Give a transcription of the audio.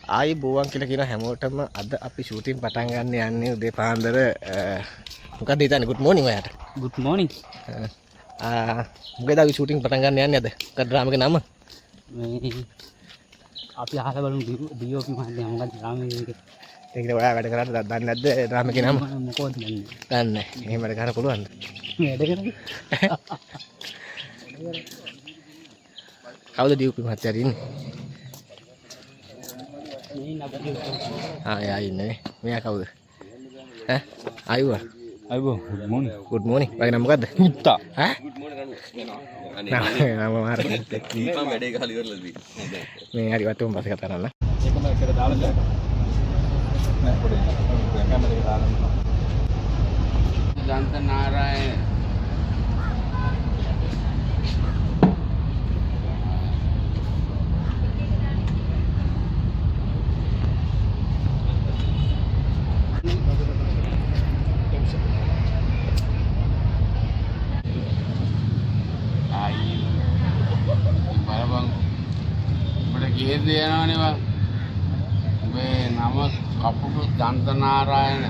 ආයි බෝවන් කියලා කියන හැමෝටම අද අපි ෂූටින් පටන් ගන්න යන්නේ උදේ පාන්දර මොකක්ද හිතන්නේ good morning ඔයාට good morning මොකද අපි ෂූටින් පටන් ගන්න යන්නේ අද මොකක්ද ඩ්‍රාමා එකේ නම මේ අපි අහලා බලමු DOP මහත්තයා මොකක්ද ඩ්‍රාමා එකේ ඒක ඔයා වැඩ කරාට දන්නේ නැද්ද ඩ්‍රාමා එකේ නම මොකෝද දන්නේ දන්නේ එහෙම වැඩ කරන්න පුළුවන්ද වැඩ කරන්නේ කවුද DOP මහත්තයා ඉන්නේ මේ නබුගේ එයා ඉන්නේ මෙයා කවුද ඈ ආයුවා අයිබෝ good morning වගේ නම මොකද්ද මුත්තා ඈ නම මාර දීපම් වැඩේ ගහලා ඉවරලා දී. මේ හරි වතුම් පස්සේ කතා කරන්න ඒකම එකට දාලා නෑ පොඩි කැමරේ එක දාලා දන්ත නාරායන ගෙදර යනවනේ මේ නම කපුටු දන්ත නාරායන